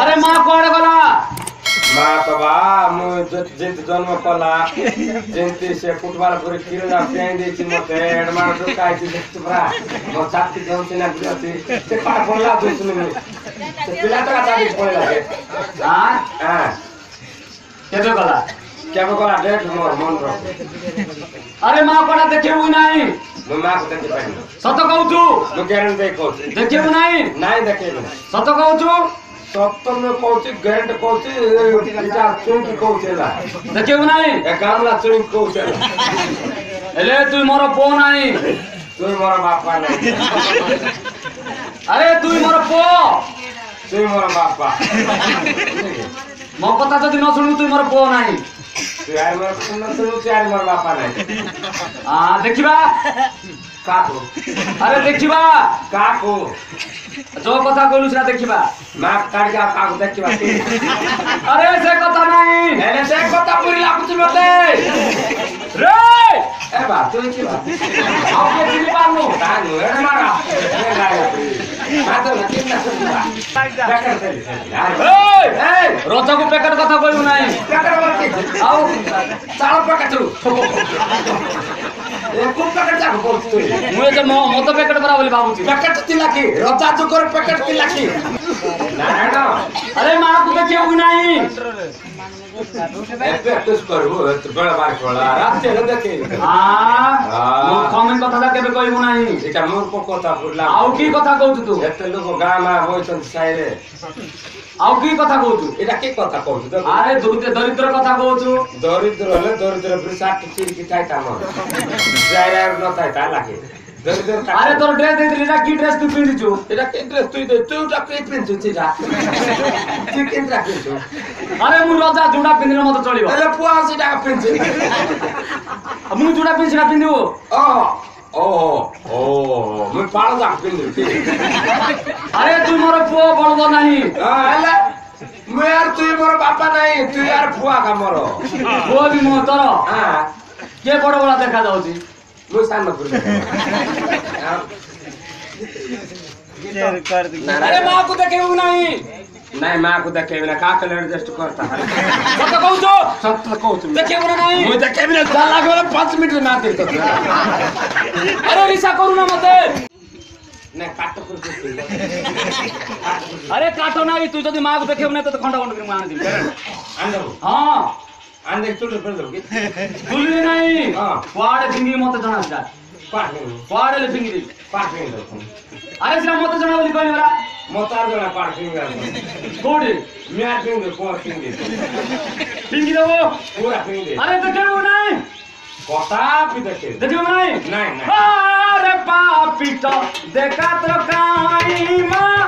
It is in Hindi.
अरे माँ कौन गला माँ तो बा मु जिंत जन्म कला जिंती से फुटबॉल पूरी खेल जा पेन दे छि मते एडमान तो काय छि पुरा मो छाती जमसी ना बिरती से पार पड़ला दुसनु से पिला तो छाती पड़ला के हां हां केबे गला डेट मोर मन रो अरे माँ कोना देखेबु नहीं मु माँ को देखे पाइन सत कहू तू मु गारंटी कहू देखेबु नहीं देखेबु सत कहू तू सप्तम में कहू गारंटी कहू इटा चुंकी कहू छला देखेबु नहीं ए कामला चुंकी कहू छला एले तू मोर पो नहीं तू मोर बापा नहीं अरे तू मोर पो तू मोर बापा मो कथा जदि न सुनु तू मोर पो नहीं तू यार मोर सुन सुनु यार मोर बापा नहीं हां देखिबा काको अरे देखिबा काको जो कथा कहलु से देखिबा मां काट के काको देखिबा अरे से कथा नहीं एने से कथा पूरी लागुची मते रे ए बा तू की बा आपके चिली पानु तानु ए मारा ए गाया मातो लकिन ना सुबा पैकेट दे यार ए रोजा को पैकेट कथा कहलु नहीं पैकेट बरती आओ चाल पैकेट ए को पैकेट जा बोलतो मुए जे मत पैकेट बरा बोली बाबूजी पैकेट तिला की रोजा जो कर पैकेट तिला की ना ना अरे मां को देखियो नहीं प्रैक्टिस करू तो बड़ा बार खोला रात से देखे हां मो कमेंट कथा केबे कहबो नहीं एटा मोर को कथा बुला आउ की कथा कहू तू एते लोग गाम में होइछन साइरे आउ की कथा कहू तू एटा के कथा कहू तो अरे दरिद्र कथा कहू तू दरिद्र हले दरिद्र प्रसाद चिर की थाई काम जायरा न थाई ता लागे दरिद्र अरे तोर ड्रेस दे दिली की ड्रेस तू पिंदी छु एटा के ड्रेस तू दे तू ता के पिंचु छिरा तू केंद्रा पिंचु अरे मु रजा जुडा पिंदिले मत चलिबो एले पुआ सिटा पिंचु मु जुडा पिंसिना पिंदिबो ओ मैं पाड़ जा पिंदु अरे तू मोर पुओ बड़बो नहीं एले मैं यार तू मोर बापा नहीं तू यार फुआ का मोरो पुओ भी मो तोर हां के बड़ बड़ा देखा जाउची मु सान पुर शेयर कर दे अरे मां को देखेबू नहीं नहीं मां को देखेबे ना का कलर एडजस्ट करता सत कहू तो सत्य कहू तू देखेबू नहीं मु देखेबे ना जा लागो 5 मिनट ना दे तो अरे रिसा करू ना मते ने काट पुर अरे काटो नहीं तू जदी मां को देखेबू नहीं तो खंडा खंड कर आन दी आंदो हां आन दे तू पर दो की भूली नहीं हां वाड़ फिंगी मत जना जा वाड़ ले फिंगी पाठ में दो अरे सिना मत जना बोली कहली वाला मोतार जना पाठ फिंगर कोडी मैं फिंगर को फिंगर फिंगी दो पूरा फिंगर अरे देखेबू नहीं कथा भी देखे देखेबू नहीं नहीं अरे पापी तो देखा तो काई मां